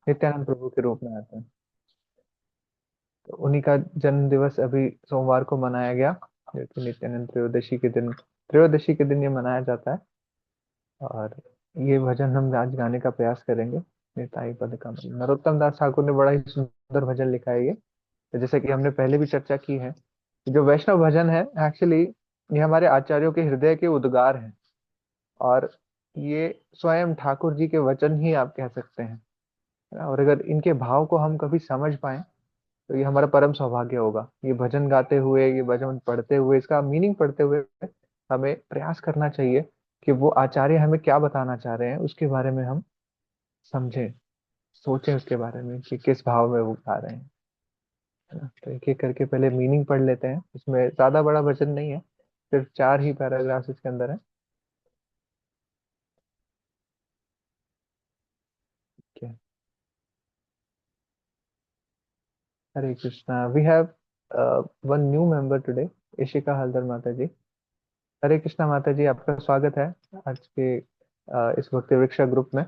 नित्यानंद प्रभु के रूप में आते हैं। तो उन्हीं का जन्म दिवस अभी सोमवार को मनाया गया, जो कि नित्यानंद त्रयोदशी के दिन ये मनाया जाता है। और ये भजन हम आज गाने का प्रयास करेंगे। निताई पद कमल, नरोत्तम दास ठाकुर ने बड़ा ही सुंदर भजन लिखा है ये। तो जैसे कि हमने पहले भी चर्चा की है, जो वैष्णव भजन है एक्चुअली, ये हमारे आचार्यों के हृदय के उद्गार हैं। और ये स्वयं ठाकुर जी के वचन ही आप कह सकते हैं, है ना? और अगर इनके भाव को हम कभी समझ पाए तो ये हमारा परम सौभाग्य होगा। ये भजन गाते हुए, ये भजन पढ़ते हुए, इसका मीनिंग पढ़ते हुए हमें प्रयास करना चाहिए कि वो आचार्य हमें क्या बताना चाह रहे हैं उसके बारे में हम समझें, सोचें उसके बारे में कि किस भाव में वो गा रहे हैं, है ना? तो एक एक करके पहले मीनिंग पढ़ लेते हैं। इसमें ज्यादा बड़ा वचन नहीं है, सिर्फ 4 ही पैराग्राफ इसके अंदर है। ठीक है। Hare Krishna, we have one new member today, Ishika Haldar माता जी। हरे कृष्णा माता जी, आपका स्वागत है आज के इस भक्ति वृक्षा ग्रुप में।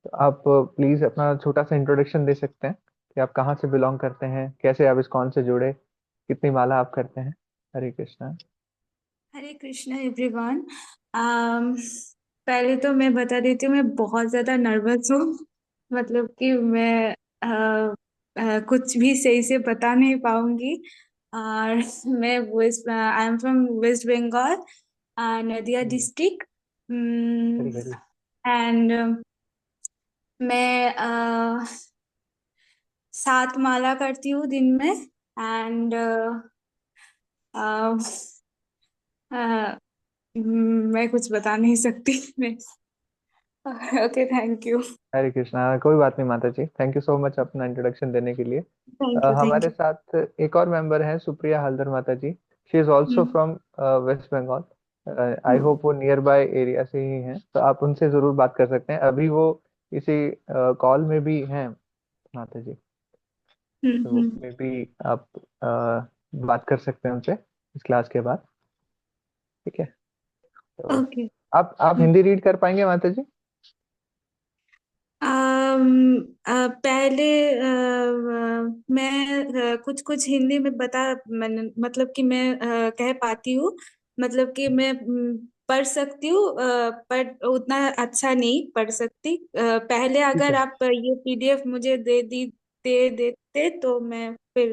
तो आप प्लीज अपना छोटा सा इंट्रोडक्शन दे सकते हैं कि आप कहाँ से बिलोंग करते हैं, कैसे आप इस्कॉन से जुड़े, कितनी माला आप करते हैं। हरे कृष्णा। हरे कृष्णा एवरीवन। um, पहले तो मैं बता देती हूँ, मैं बहुत ज्यादा नर्वस हूँ। मतलब कि मैं कुछ भी सही से बता नहीं पाऊंगी। और मैं West I am from waste Bengal, Nadia hmm, district. Hari Hari. And मैं 7 माला करती हूँ दिन में। एंड मैं कुछ बता नहीं सकती मैं। Okay, thank you. Hare Krishna, कोई बात नहीं माता जी, थैंक यू सो मच अपना इंट्रोडक्शन देने के लिए। थैंक यू, थैंक हमारे यू। साथ एक और मेंबर है, सुप्रिया हल्दर माता जी। She is also hmm, from waste Bengal. I hmm, hope वो नियर बाय एरिया से ही हैं, तो आप उनसे जरूर बात कर सकते हैं। अभी वो इसी कॉल में भी हैं माता जी। हम्म, तो मे बी आप बात कर सकते हैं उनसे इस क्लास के बाद। ठीक है। तो ओके। आप हम्म। हिंदी रीड कर पाएंगे माता जी? पहले मैं कुछ कुछ हिंदी में मैंने मतलब कि मैं कह पाती हूँ। मतलब कि मैं पढ़ सकती हूँ, पर उतना अच्छा नहीं पढ़ सकती। पहले ठीक अगर है। आप ये पीडीएफ मुझे दे देते तो मैं फिर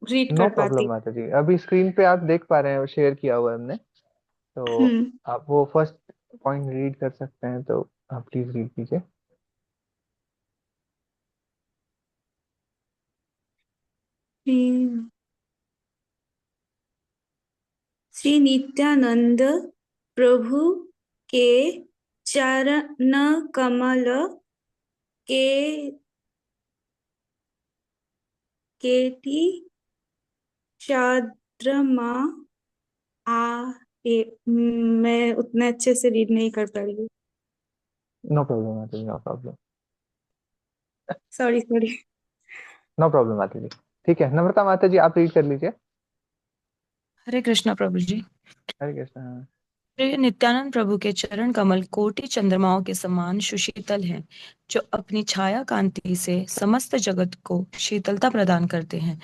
रीड नो कर प्रॉब्लम पाती। माता जी, अभी स्क्रीन पे आप देख पा रहे हैं, शेयर किया हुआ है हमने। तो हम्म। आप वो फर्स्ट पॉइंट रीड कर सकते हैं, तो आप प्लीज रीड कीजिए। श्री श्री नित्यानंद प्रभु के चरण कमल के केटी चाद्रमा आ मैं उतने अच्छे से रीड नहीं कर पा रही हूँ। नो प्रॉब्लम माता जी, no problem. Sorry, sorry. No problem माता जी। ठीक है, नम्रता माता जी, आप रीड कर लीजिए। हरे कृष्णा प्रभु जी। हरे कृष्णा। श्री नित्यानंद प्रभु के चरण कमल कोटि चंद्रमाओं के समान सुशीतल हैं, जो अपनी छाया कांति से समस्त जगत को शीतलता प्रदान करते हैं।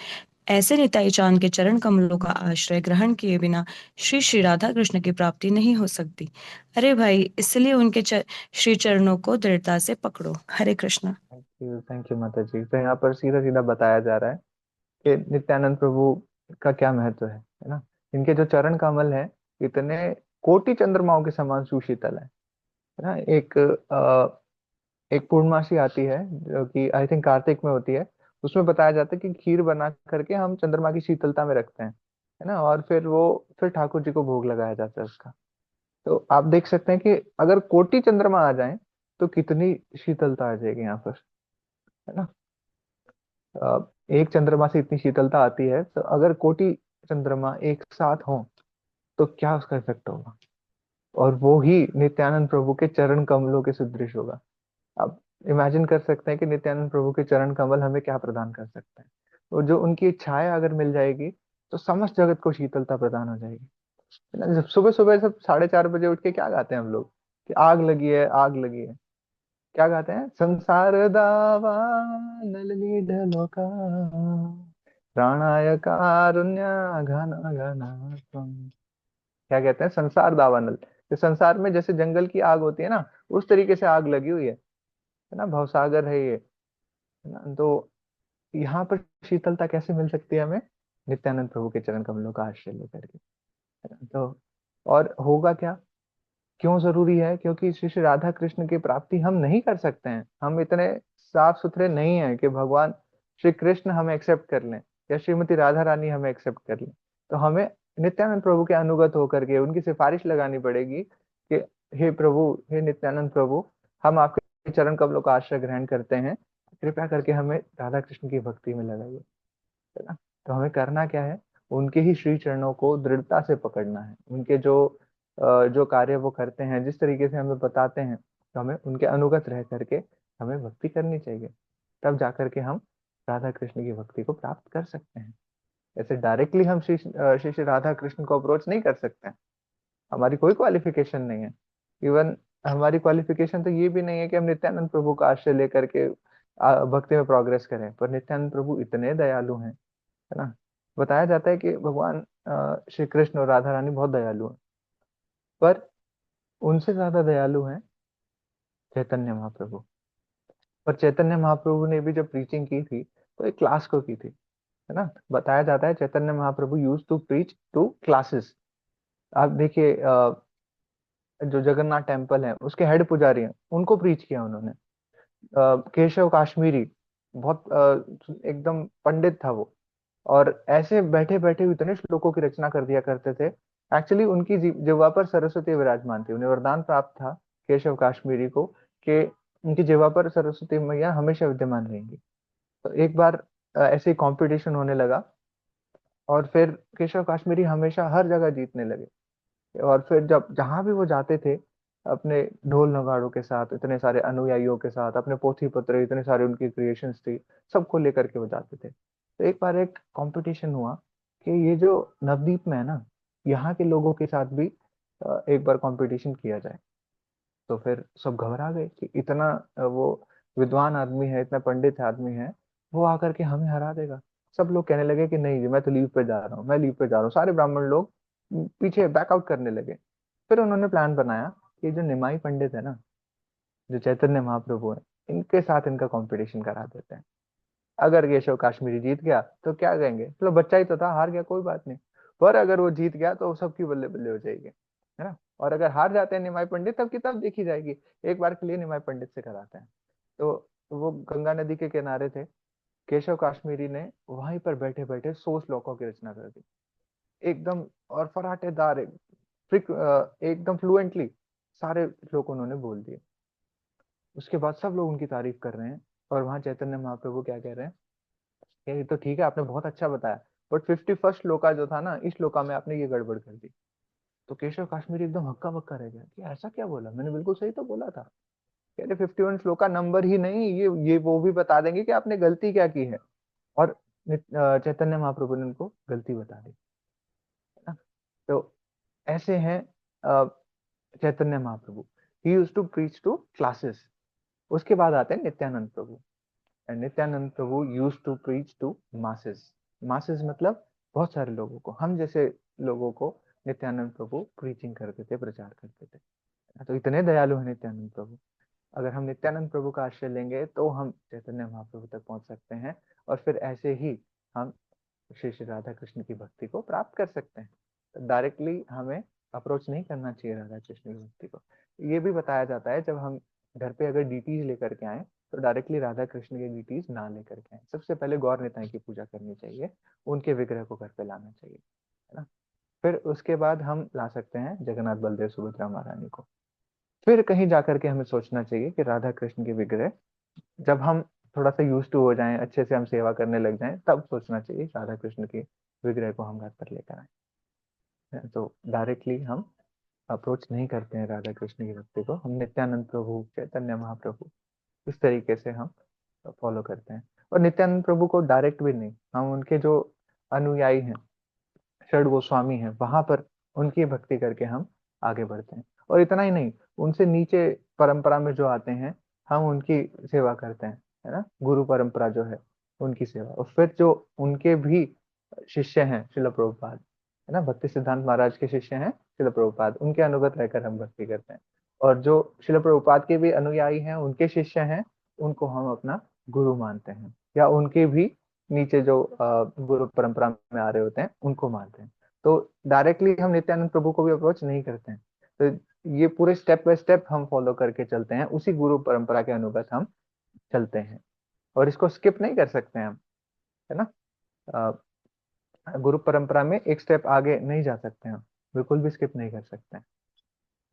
ऐसे निताई चांद के चरण कमलों का आश्रय ग्रहण किए बिना श्री श्री राधा कृष्ण की प्राप्ति नहीं हो सकती। अरे भाई, इसलिए उनके श्री चरणों को दृढ़ता से पकड़ो। हरे कृष्णा। थैंक यू माता जी। तो यहाँ पर सीधा सीधा बताया जा रहा है कि नित्यानंद प्रभु का क्या महत्व है ना? इनके जो चरण कमल है, इतने कोटि चंद्रमाओं के समान सुशीतल है ना? एक पूर्णमासी आती है जो कि आई थिंक कार्तिक में होती है। उसमें बताया जाता है कि खीर बना करके हम चंद्रमा की शीतलता में रखते हैं, है ना? और फिर ठाकुर जी को भोग लगाया जाता है उसका। तो आप देख सकते हैं कि अगर कोटि चंद्रमा आ जाए तो कितनी शीतलता आ जाएगी यहाँ पर, है ना? एक चंद्रमा से इतनी शीतलता आती है, तो अगर कोटि चंद्रमा एक साथ हों तो क्या उसका इफेक्ट होगा। और वो ही नित्यानंद प्रभु के चरण कमलों के सदृश होगा। आप इमेजिन कर सकते हैं कि नित्यानंद प्रभु के चरण कमल हमें क्या प्रदान कर सकते हैं। तो जो उनकी छाया अगर मिल जाएगी तो समस्त जगत को शीतलता प्रदान हो जाएगी, है ना? जब सुबह सुबह सब 4:30 बजे उठ के क्या गाते हैं हम लोग कि आग लगी है, आग लगी है। क्या गाते हैं? संसार दावा नलनी ढलोका, प्राणाय कारुण्य घन घन त्वं। क्या कहते हैं? संसार दावानल। तो संसार में जैसे जंगल की आग होती है ना, उस तरीके से आग लगी हुई है ना, भवसागर है ये, है ना। तो यहाँ पर शीतलता कैसे मिल सकती है हमें? नित्यानंद प्रभु के चरण कमलों का आश्रय लेकर के, है ना। तो और होगा क्या? क्यों जरूरी है? क्योंकि श्री श्री राधा कृष्ण की प्राप्ति हम नहीं कर सकते हैं, हम इतने साफ सुथरे नहीं हैं कि भगवान श्री कृष्ण हमें एक्सेप्ट कर लें या श्रीमती राधा रानी हमें एक्सेप्ट कर लें। तो हमें नित्यानंद प्रभु के अनुगत होकर के उनकी सिफारिश लगानी पड़ेगी कि हे प्रभु, हे नित्यानंद प्रभु, हम आपके चरण कमलों का आश्रय ग्रहण करते हैं, कृपया करके हमें राधा कृष्ण की भक्ति में लगाइए, है ना। तो हमें करना क्या है? उनके ही श्री चरणों को दृढ़ता से पकड़ना है। उनके जो कार्य वो करते हैं, जिस तरीके से हमें बताते हैं, तो हमें उनके अनुगत रह करके हमें भक्ति करनी चाहिए। तब जाकर के हम राधा कृष्ण की भक्ति को प्राप्त कर सकते हैं। ऐसे डायरेक्टली हम श्री श्री राधा कृष्ण को अप्रोच नहीं कर सकते हैं। हमारी कोई क्वालिफिकेशन नहीं है। इवन हमारी क्वालिफिकेशन तो ये भी नहीं है कि हम नित्यानंद प्रभु का आश्रय लेकर के भक्ति में प्रोग्रेस करें। पर नित्यानंद प्रभु इतने दयालु हैं, है ना। बताया जाता है कि भगवान श्री कृष्ण और राधा रानी बहुत दयालु हैं, पर उनसे ज्यादा दयालु हैं चैतन्य महाप्रभु। पर चैतन्य महाप्रभु ने भी जब प्रीचिंग की थी तो एक क्लास को की थी, है ना। बताया जाता है Chaitanya Mahaprabhu use to preach to classes. आप देखिए, जो जगन्नाथ टेम्पल है उसके हेड पुजारी हैं, उनको प्रीच किया उन्होंने। केशव काश्मीरी बहुत एकदम पंडित था वो, और ऐसे बैठे बैठे इतने श्लोकों की रचना कर दिया करते थे। एक्चुअली उनकी जिह्वा पर सरस्वती विराजमान थी, उन्हें वरदान प्राप्त था केशव काश्मीरी को कि उनकी जिह्वा पर सरस्वती मैया हमेशा विद्यमान रहेंगी। तो एक बार ऐसे ही कंपटीशन होने लगा, और फिर केशव काश्मीरी हमेशा हर जगह जीतने लगे। और फिर जब जहां भी वो जाते थे, अपने ढोल नगाड़ों के साथ, इतने सारे अनुयायियों के साथ, अपने पोथी पत्र, इतने सारे उनकी क्रिएशंस थी, सबको लेकर के वो जाते थे। तो एक बार एक कंपटीशन हुआ कि ये जो नवदीप में है ना, यहाँ के लोगों के साथ भी एक बार कंपटीशन किया जाए। तो फिर सब घबरा गए कि इतना वो विद्वान आदमी है, इतना पंडित आदमी है, वो आकर के हमें हरा देगा। सब लोग कहने लगे कि नहीं जी, मैं तो लीव पे जा रहा हूँ, मैं लीव पे जा रहा हूँ। सारे ब्राह्मण लोग पीछे बैकआउट करने लगे। फिर उन्होंने प्लान बनाया कि जो निमाई पंडित है ना, जो चैतन्य महाप्रभु है, इनके साथ इनका कंपटीशन करा देते हैं। अगर केशव काश्मीरी जीत गया तो क्या कहेंगे, चलो बच्चा ही तो था, हार गया कोई बात नहीं। पर अगर वो जीत गया तो सबकी बल्ले बल्ले हो जाएगी, है ना। और अगर हार जाते हैं निमाई पंडित, तब किताब देखी जाएगी। एक बार के लिए निमाई पंडित से कराते हैं। तो वो गंगा नदी के किनारे थे, केशव काश्मीरी ने वहीं पर बैठे बैठे 100 श्लोकों की रचना कर दी, एकदम। और फराटेदार एकदम फ्लुएंटली सारे श्लोक उन्होंने बोल दिए। उसके बाद सब लोग उनकी तारीफ कर रहे हैं, और वहां चैतन्य महाप्रभु क्या कह रहे हैं कि ये तो ठीक है, आपने बहुत अच्छा बताया, बट 51st श्लोका जो था ना, इस श्लोका में आपने ये गड़बड़ कर दी। तो केशव काश्मीरी एकदम हक्का बक्का रह गया कि ऐसा क्या बोला, मैंने बिल्कुल सही तो बोला था। कह रहे 51 श्लोका नंबर ही नहीं, ये वो भी बता देंगे कि आपने गलती क्या की है। और चैतन्य महाप्रभु ने उनको गलती बता दी, है ना। तो ऐसे हैं अ, Chaitanya Mahaprabhu. He used to preach to classes. उसके बाद आते हैं Nityananda Prabhu. And Nityananda Prabhu used to preach to masses. Masses मतलब बहुत सारे लोगों को, हम जैसे लोगों को नित्यानंद प्रभु प्रीचिंग करते थे, प्रचार करते थे। तो इतने दयालु है नित्यानंद प्रभु। अगर हम नित्यानंद प्रभु का आश्रय लेंगे तो हम चैतन्य महाप्रभु तक पहुंच सकते हैं, और फिर ऐसे ही हम श्री श्री राधा कृष्ण की भक्ति को प्राप्त कर सकते हैं। डायरेक्टली हमें अप्रोच नहीं करना चाहिए राधा कृष्ण की भक्ति को। ये भी बताया जाता है, जब हम घर पे अगर डीटीज लेकर के आए, तो डायरेक्टली राधा कृष्ण के डीटीज ना लेकर के आए। सबसे पहले गौर निताई की पूजा करनी चाहिए, उनके विग्रह को घर पे लाना चाहिए, है ना। फिर उसके बाद हम ला सकते हैं जगन्नाथ बलदेव सुभद्रा महारानी को। फिर कहीं जाकर के हमें सोचना चाहिए कि राधा कृष्ण के विग्रह, जब हम थोड़ा सा यूज टू हो जाएं, अच्छे से हम सेवा करने लग जाएं, तब सोचना चाहिए राधा कृष्ण के विग्रह को हम घर पर लेकर आए। तो डायरेक्टली हम अप्रोच नहीं करते हैं राधा कृष्ण की भक्ति को, हम नित्यानंद प्रभु, चैतन्य महाप्रभु, इस तरीके से हम फॉलो करते हैं। और नित्यानंद प्रभु को डायरेक्ट भी नहीं, हम उनके जो अनुयायी हैं, षड गोस्वामी हैं, वहां पर उनकी भक्ति करके हम आगे बढ़ते हैं। और इतना ही नहीं, उनसे नीचे परंपरा में जो आते हैं, हम उनकी सेवा करते हैं, है ना, गुरु परंपरा जो है उनकी सेवा। और फिर जो उनके भी शिष्य हैं शिला प्रभुपाद, है ना, भक्ति सिद्धांत महाराज के शिष्य हैं शिला प्रभुपाद, उनके अनुगत रहकर हम भक्ति करते हैं। और जो शिला प्रभुपाद के भी अनुयायी हैं, उनके शिष्य हैं, उनको हम अपना गुरु मानते हैं, या उनके भी नीचे जो गुरु परंपरा में आ रहे होते हैं उनको मानते हैं। तो डायरेक्टली हम नित्यानंद प्रभु को भी अप्रोच नहीं करते हैं। तो ये पूरे स्टेप बाय स्टेप हम फॉलो करके चलते हैं, उसी गुरु परंपरा के अनुगत हम चलते हैं, और इसको स्किप नहीं कर सकते हैं हम, है ना। गुरु परंपरा में एक स्टेप आगे नहीं जा सकते हैं हम, बिल्कुल भी स्किप नहीं कर सकते हैं।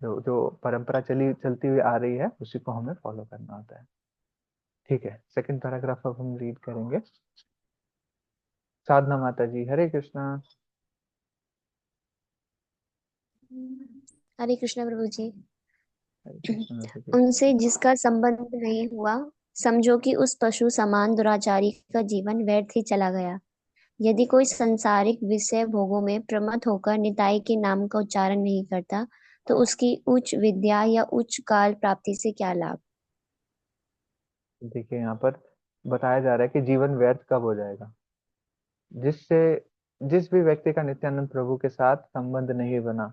जो जो परंपरा चलती हुई आ रही है उसी को हमें फॉलो करना होता है। ठीक है, सेकंड पैराग्राफ अब हम रीड करेंगे। साधना माता जी, हरे कृष्णा। हरे कृष्ण प्रभु जी। हरे कृष्णा, हरे कृष्णा। उनसे जिसका संबंध नहीं हुआ, समझो कि उस पशु समान दुराचारी का जीवन व्यर्थ ही चला गया। यदि कोई संसारिक विषय भोगों में प्रमत्त होकर निताई के नाम का उच्चारण नहीं करता, तो उसकी उच्च विद्या या उच्च काल प्राप्ति से क्या लाभ। देखिए यहाँ पर बताया जा रहा है कि जीवन व्यर्थ कब हो जाएगा। जिससे जिस भी व्यक्ति का नित्यानंद प्रभु के साथ संबंध नहीं बना,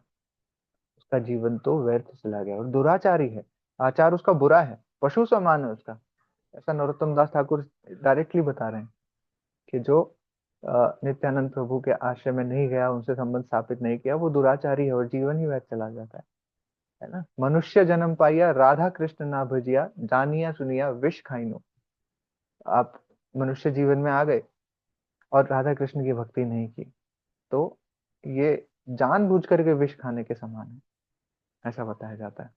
उसका जीवन तो व्यर्थ चला गया। और दुराचारी है, आचार उसका बुरा है, पशु समान है उसका, ऐसा नरोत्तम दास ठाकुर डायरेक्टली बता रहे हैं कि जो नित्यानंद प्रभु के आश्रय में नहीं गया, उनसे संबंध स्थापित नहीं किया, वो दुराचारी है और जीवन ही व्यर्थ चला जाता है ना। मनुष्य जन्म पाइया, राधा कृष्ण ना भजिया, जानिया सुनिया विष खाइनो। आप मनुष्य जीवन में आ गए और राधा कृष्ण की भक्ति नहीं की, तो ये जानबूझ करके विष खाने के समान है, ऐसा बताया जाता है।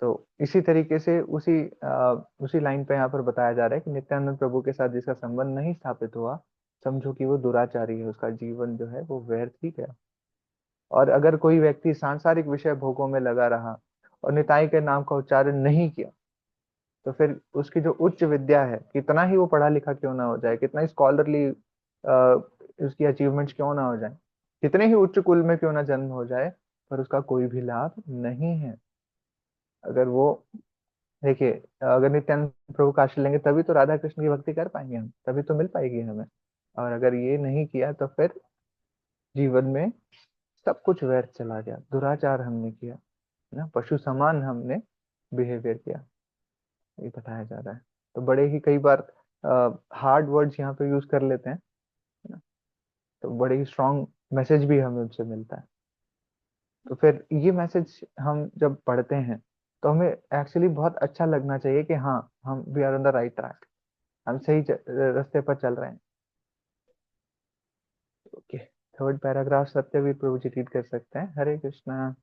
तो इसी तरीके से उसी लाइन पे यहाँ पर बताया जा रहा है कि नित्यानंद प्रभु के साथ जिसका संबंध नहीं स्थापित हुआ, समझो कि वो दुराचारी है, उसका जीवन जो है वो व्यर्थ ही गया। और अगर कोई व्यक्ति सांसारिक विषय भोगों में लगा रहा और निताई के नाम का उच्चारण नहीं किया, तो फिर उसकी जो उच्च विद्या है, कितना ही वो पढ़ा लिखा क्यों ना हो जाए, कितना ही स्कॉलरली उसकी अचीवमेंट्स क्यों ना हो जाए, कितने ही उच्च कुल में क्यों ना जन्म हो जाए, पर उसका कोई भी लाभ नहीं है। अगर वो, देखिए, अगर नित्यानंद प्रभु का आश्रय लेंगे तभी तो राधा कृष्ण की भक्ति कर पाएंगे हम, तभी तो मिल पाएगी हमें। और अगर ये नहीं किया तो फिर जीवन में सब कुछ व्यर्थ चला गया, दुराचार हमने किया, है ना, पशु समान हमने बिहेवियर किया, ये बताया जा रहा है। तो बड़े ही कई बार हार्ड वर्ड्स यहाँ पे यूज कर लेते हैं, है ना, तो बड़े ही स्ट्रॉन्ग मैसेज भी हमें उनसे मिलता है। तो फिर ये मैसेज हम जब पढ़ते हैं तो हमें एक्चुअली बहुत अच्छा लगना चाहिए कि हाँ, हम we are on the right track, हम सही रास्ते पर चल रहे हैं। Okay, third paragraph Satyaveer Prabhu ji read कर सकते हैं। हरे कृष्णा।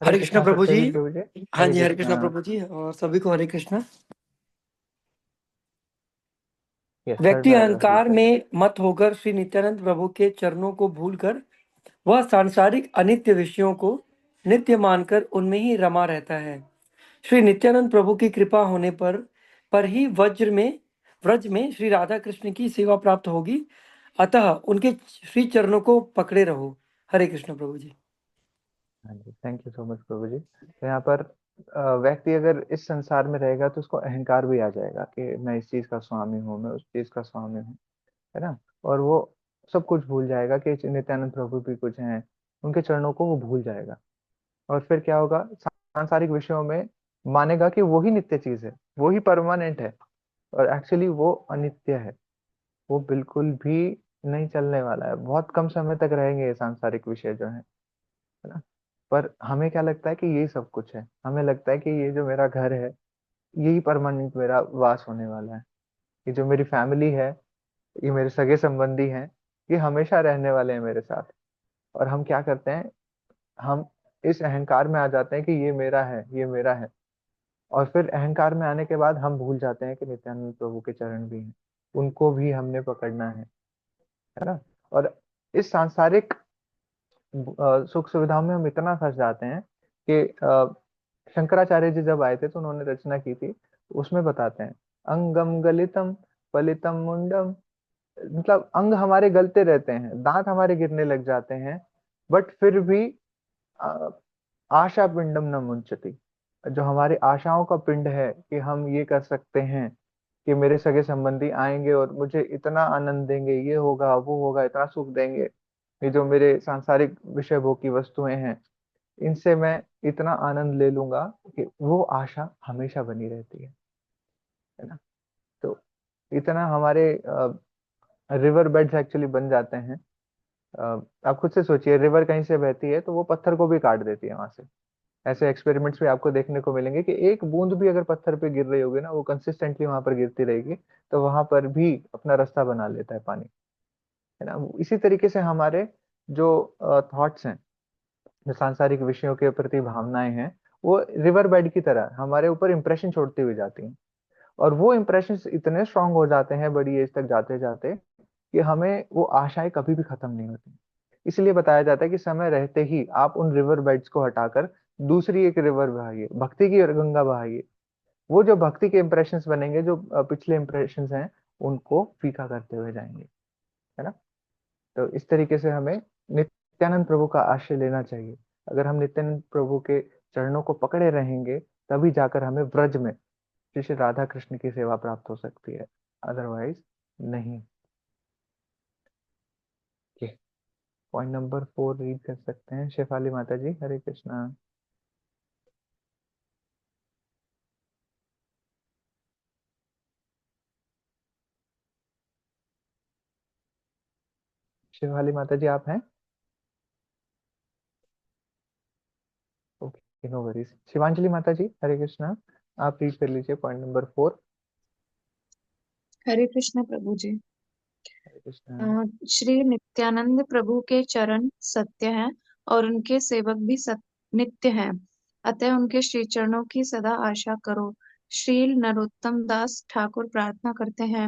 हरे हरे कृष्णा कृष्णा प्रभु जी। सत्यवीर प्रभु जी। हाँ हरे जी, हरे कृष्णा कृष्णा। प्रभु जी और सभी को हरे कृष्णा। यस, थर्ड व्यक्ति पैराग्राफ रीड अहंकार करें। में मत होकर श्री नित्यानंद प्रभु के चरणों को भूलकर वह सांसारिक अनित्य विषयों को नित्य मानकर उनमें ही रमा रहता है। श्री नित्यानंद प्रभु की कृपा होने पर ही व्रज में श्री राधा कृष्ण की सेवा प्राप्त होगी। अतः उनके श्री चरणों को पकड़े रहो। हरे कृष्ण प्रभु जी। हाँ जी, थैंक यू सो मच प्रभु जी। तो यहाँ पर व्यक्ति अगर इस संसार में रहेगा तो उसको अहंकार भी आ जाएगा कि मैं इस चीज का स्वामी हूँ, मैं उस चीज का स्वामी हूँ, है ना। और वो सब कुछ भूल जाएगा कि नित्यानंद प्रभु भी कुछ हैं, उनके चरणों को वो भूल जाएगा। और फिर क्या होगा, सांसारिक विषयों में मानेगा कि वही नित्य चीज है, वही परमानेंट है, और एक्चुअली वो अनित्य है, वो बिल्कुल भी नहीं चलने वाला है, बहुत कम समय तक रहेंगे ये सांसारिक विषय जो है ना। पर हमें क्या लगता है कि यही सब कुछ है, हमें लगता है कि ये जो मेरा घर है, यही परमानेंट मेरा वास होने वाला है, ये जो मेरी फैमिली है, ये मेरे सगे संबंधी हैं, ये हमेशा रहने वाले हैं मेरे साथ। और हम क्या करते हैं, हम इस अहंकार में आ जाते हैं कि ये मेरा है, ये मेरा है। और फिर अहंकार में आने के बाद हम भूल जाते हैं कि नित्यानंद प्रभु के चरण भी हैं, उनको भी हमने पकड़ना है ना। और इस सांसारिक सुख सुविधाओं में हम इतना फंस जाते हैं कि शंकराचार्य जी जब आए थे तो उन्होंने रचना की थी, उसमें बताते हैं, अंगम गलितम फलितम मुंडम, मतलब अंग हमारे गलते रहते हैं, दांत हमारे गिरने लग जाते हैं, बट फिर भी अ, आशा पिंडम न मुंचती, जो हमारी आशाओं का पिंड है कि हम ये कर सकते हैं कि मेरे सगे संबंधी आएंगे और मुझे इतना आनंद देंगे, ये होगा वो होगा, इतना सुख देंगे, ये जो मेरे सांसारिक विषय भोग की वस्तुएं हैं इनसे मैं इतना आनंद ले लूंगा, कि वो आशा हमेशा बनी रहती है ना। तो इतना हमारे रिवर बेड्स एक्चुअली बन जाते हैं। आप खुद से सोचिए, रिवर कहीं से बहती है तो वो पत्थर को भी काट देती है वहां से। ऐसे एक्सपेरिमेंट्स भी आपको देखने को मिलेंगे कि एक बूंद भी अगर पत्थर पे गिर रही होगी ना, वो कंसिस्टेंटली वहां पर गिरती रहेगी, तो वहां पर भी अपना रास्ता बना लेता है पानी, है ना। इसी तरीके से हमारे जो थॉट्स हैं, जो सांसारिक विषयों के प्रति भावनाएं हैं, वो रिवर बेड की तरह हमारे ऊपर इंप्रेशन छोड़ती हुई जाती हैं। और वो इंप्रेशन इतने स्ट्रांग हो जाते हैं बड़ी एज तक जाते जाते, कि हमें वो आशाएं कभी भी खत्म नहीं होती। इसलिए बताया जाता है कि समय रहते ही आप उन रिवर बेड्स को हटाकर दूसरी एक रिवर बहाइए, भक्ति की गंगा बहाइए। वो जो भक्ति के इंप्रेशंस बनेंगे, जो पिछले इंप्रेशंस हैं, उनको फीका करते हुए जाएंगे, है ना। तो इस तरीके से हमें नित्यानंद प्रभु का आश्रय लेना चाहिए। अगर हम नित्यानंद प्रभु के चरणों को पकड़े रहेंगे, तभी जाकर हमें व्रज में श्री श्री राधा कृष्ण की सेवा प्राप्त हो सकती है, अदरवाइज नहीं। पॉइंट नंबर 4 रीड कर सकते हैं शेफाली माता जी। हरे कृष्णा। शेफाली माता जी आप हैं? Okay, no worries. शिवांजलि माता जी हरे कृष्णा, आप रीड कर लीजिए पॉइंट नंबर 4। हरे कृष्ण प्रभु जी। हरे कृष्णा। श्री नित्यानंद प्रभु के चरण सत्य हैं और उनके सेवक भी नित्य हैं, अतः उनके श्री चरणों की सदा आशा करो। श्री नरोत्तम दास ठाकुर प्रार्थना करते हैं,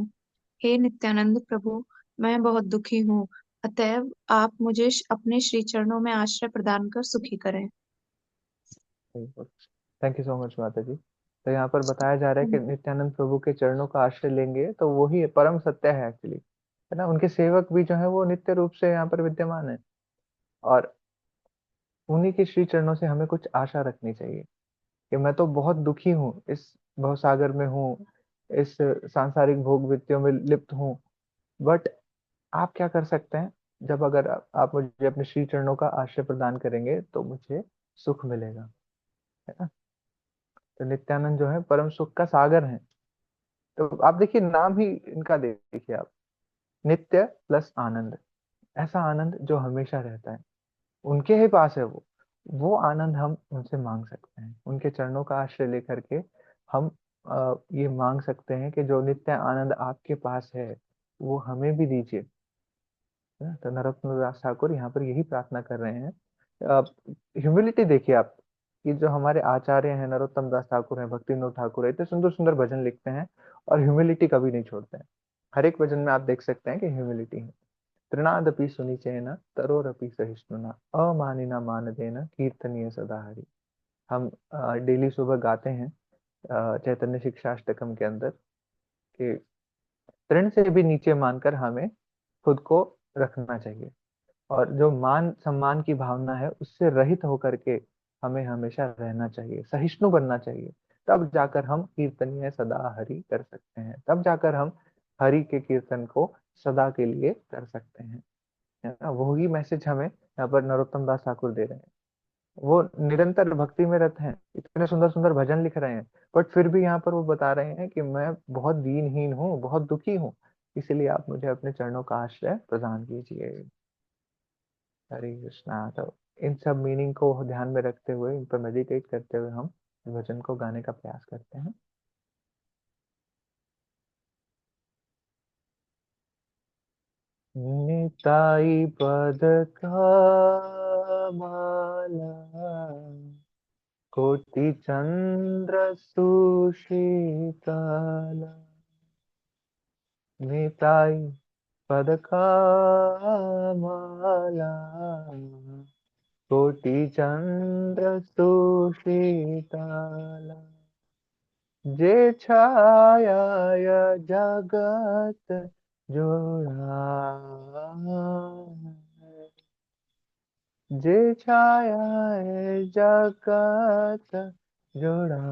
हे नित्यानंद प्रभु, मैं बहुत दुखी हूँ, अतएव आप मुझे अपने श्री चरणों में आश्रय प्रदान कर सुखी करें। थैंक यू सो मच माता जी। तो यहाँ पर बताया जा रहा है कि नित्यानंद प्रभु के चरणों का आश्रय लेंगे तो वही परम सत्य है एक्चुअली, है ना। उनके सेवक भी जो है वो नित्य रूप से यहाँ पर विद्यमान है, और उन्हीं के श्री चरणों से हमें कुछ आशा रखनी चाहिए। कि मैं तो बहुत दुखी हूँ, इस भवसागर में हूँ, इस सांसारिक भोग वृत्तियों में लिप्त हूँ, बट आप क्या कर सकते हैं? जब अगर आप मुझे अपने श्री चरणों का आश्रय प्रदान करेंगे तो मुझे सुख मिलेगा, है ना। तो नित्यानंद जो है परम सुख का सागर है। तो आप देखिए, नाम ही इनका देखिए आप, नित्य प्लस आनंद। ऐसा आनंद जो हमेशा रहता है, उनके ही पास है वो आनंद हम उनसे मांग सकते हैं। उनके चरणों का आश्रय लेकर के हम ये मांग सकते हैं कि जो नित्य आनंद आपके पास है वो हमें भी दीजिए, है ना? तो नरोत्तम दास ठाकुर यहाँ पर यही प्रार्थना कर रहे हैं। ह्यूमिलिटी देखिए आप, कि जो हमारे आचार्य हैं नरोत्तम दास ठाकुर हैं, भक्ति विनोद ठाकुर है, इतने सुंदर सुंदर भजन लिखते हैं और ह्यूमिलिटी कभी नहीं छोड़ते हैं। हर एक भजन में आप देख सकते हैं कि ह्यूमिलिटी है। तृणादपि सुनिचेन तरोरपि सहिष्णुना अमानिना मानदेन कीर्तनीय सदा हरि। हम डेली सुबह गाते हैं चैतन्य शिक्षाष्टकम के अंदर कि तृण से भी नीचे मानकर हमें खुद को रखना चाहिए, और जो मान सम्मान की भावना है उससे रहित होकर के हमें हमेशा रहना चाहिए, सहिष्णु बनना चाहिए। तब जाकर हम कीर्तनीय सदा हरि कर सकते हैं, तब जाकर हम हरि के कीर्तन को सदा के लिए कर सकते हैं, है ना। वही मैसेज हमें यहाँ पर नरोत्तम दास ठाकुर दे रहे हैं। वो निरंतर भक्ति में रत हैं, इतने सुंदर सुंदर भजन लिख रहे हैं, बट फिर भी यहाँ पर वो बता रहे हैं कि मैं बहुत दीनहीन हूँ, बहुत दुखी हूँ, इसलिए आप मुझे अपने चरणों का आश्रय प्रदान कीजिए। हरे कृष्णा। तो इन सब मीनिंग को ध्यान में रखते हुए, इन पर मेडिटेट करते हुए हम इस भजन को गाने का प्रयास करते हैं। निताई पद कमला, कोटि चंद्र सुशीतला। निताई पद कमला, कोटि चंद्र सुशीतला। जे छाया जगत जोड़ा, जे छाया जगत जुड़ाया,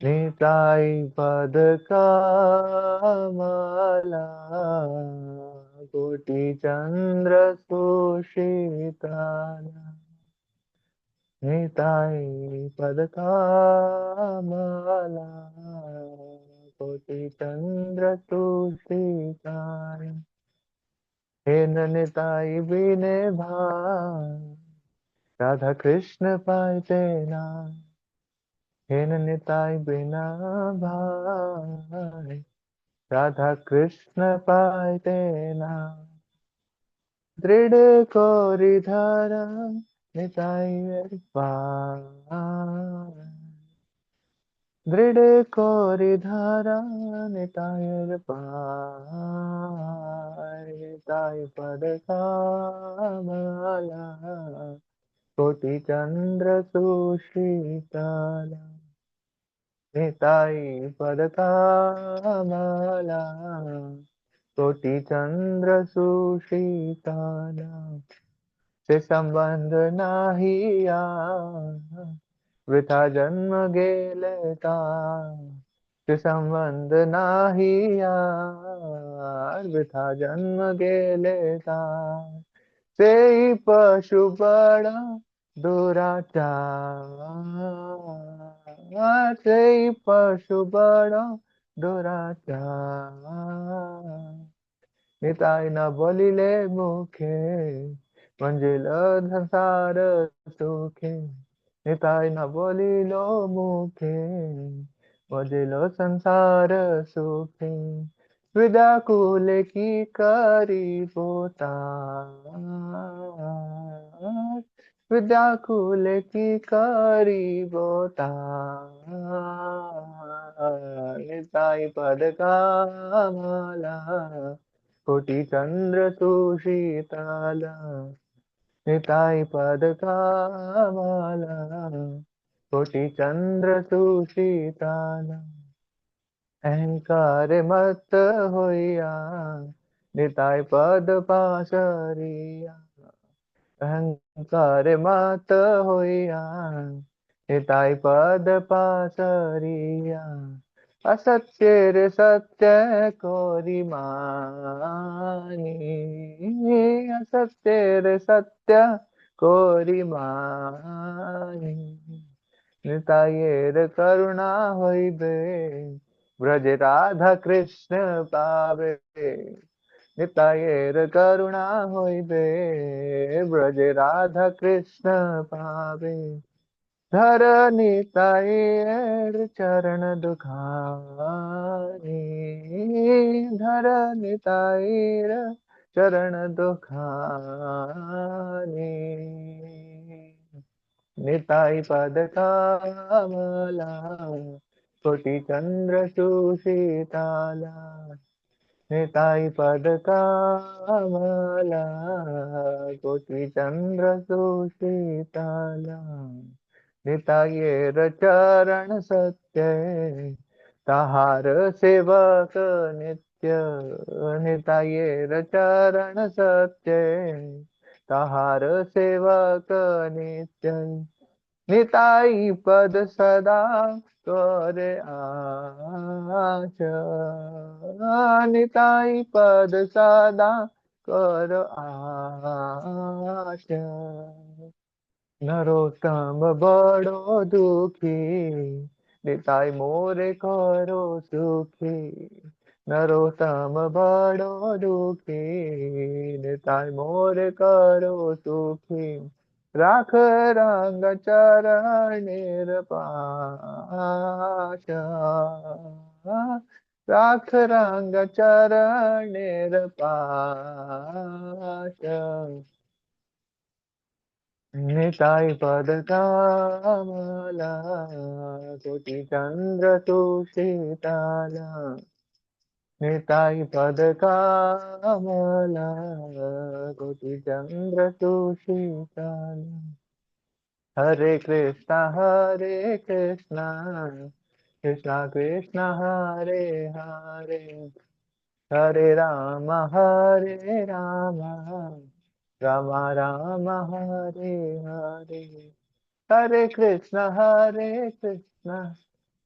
निताई पद कमला, कोटि चंद्र सुशीतला, निताई पद कमला, कोटि चंद्र सुशीतला, हे निताई बिने भाई, राधा कृष्ण पाए तेना, हे निताई बिना भाई, राधा कृष्ण पाए तेना, दृढ़ कोरि धरा निताई पार, दृढ़ कोरि धरा निताई पार, निताई पद कमला, कोटि चंद्र सुशीतला, निताई पद कमला, कोटि चंद्र सुशीतला, से संबंध नाहिया, वृथा जन्म गेलेता, से संबंध नाहिया, वृथा जन्म गेलेता, से पशु बड़ा दुराचार, से पशु बड़ा दुराचार, निताई न बोलिले मुखे, मंजिल संसार सुखे, निताई न बोलिलो मुखे, मंजिल संसार सुखे, व्याकुल की करी पोतार, व्याकुल की करी पोतार, निताई पद कमला, कोटि चंद्र सुशीतला, निताई पद कमला, कोटि चंद्र सुशीतला, अहंकार मत होइया, निताई पद पाशरिया, अहंकार मत होइया, निताई पद पाशरिया, असत्येर सत्य कोरि मानी, असत्येर सत्य कोरि मानी, नितायेर करुणा होइबे, ब्रज राधा कृष्ण पावे, नितायेर करुणा होइबे, ब्रज राधा कृष्ण पावे, धर नितायेर चरण दुखानी, धर नितायेर चरण दुखानी, निताई पद कमला, कोटि चंद्र सुशीतला, निताई पद कमला, कोटि चंद्र सुशीतला, नितायेर चरण सत्य, ताहार सेवक नित्य, नितायेर चरण सत्य, ताहार सेवक नित्य, निताई पद सदा करे आच, निताई पद सदा कर आच, नरोत्तम बड़ो दुखी, निताई मोरे करो सुखी, नरोत्तम बड़ो दुखी, निताई मोरे करो सुखी, राख रंग चरणेर पाशा, राख रंग चरणेर पाशा, निताई पद कमला, कोटि चंद्र सुशीतला, निताई पद कमला, कोटि चंद्र सुशीतला, हरे कृष्णा कृष्णा कृष्णा हरे हरे, हरे राम राम राम राम हरे हरे, हरे कृष्ण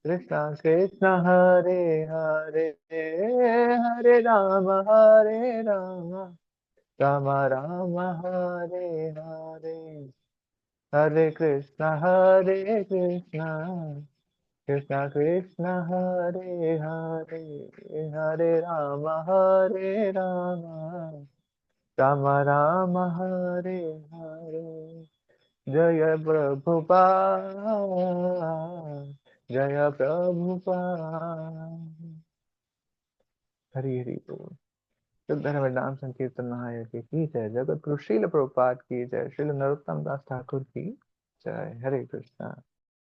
कृष्ण कृष्ण हरे हरे, हरे राम राम राम हरे हरे, हरे कृष्ण कृष्ण कृष्ण हरे हरे, हरे राम राम राम हरे हरे। जय प्रभुपाद, जय प्रभुपाद। हरि हरि बोल। शुद्ध धर्म नाम संकीर्तन महायज्ञ की जय, जगत गुरु श्रील प्रभुपाद की जय, श्रील नरोत्तम दास ठाकुर की जय। हरे कृष्णा।